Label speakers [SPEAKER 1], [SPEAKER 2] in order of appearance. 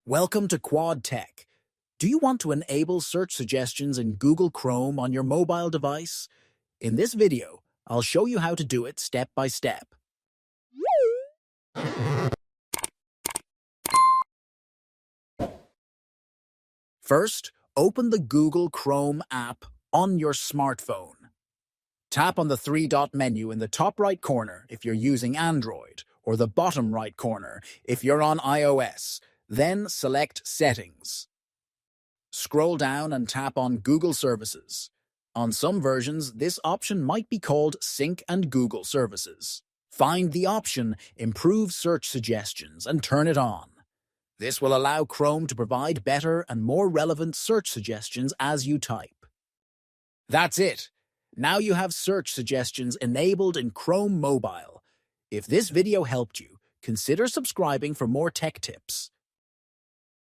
[SPEAKER 1] Welcome to Quad Tech. Do you want to enable search suggestions in Google Chrome on your mobile device? In this video, I'll show you how to do it step by step. First, open the Google Chrome app on your smartphone. Tap on the three-dot menu in the top right corner if you're using Android, or the bottom right corner if you're on iOS. Then select Settings. Scroll down and tap on Google Services. On some versions, this option might be called Sync and Google Services. Find the option Improve Search Suggestions and turn it on. This will allow Chrome to provide better and more relevant search suggestions as you type. That's it. Now you have search suggestions enabled in Chrome Mobile. If this video helped you, consider subscribing for more tech tips.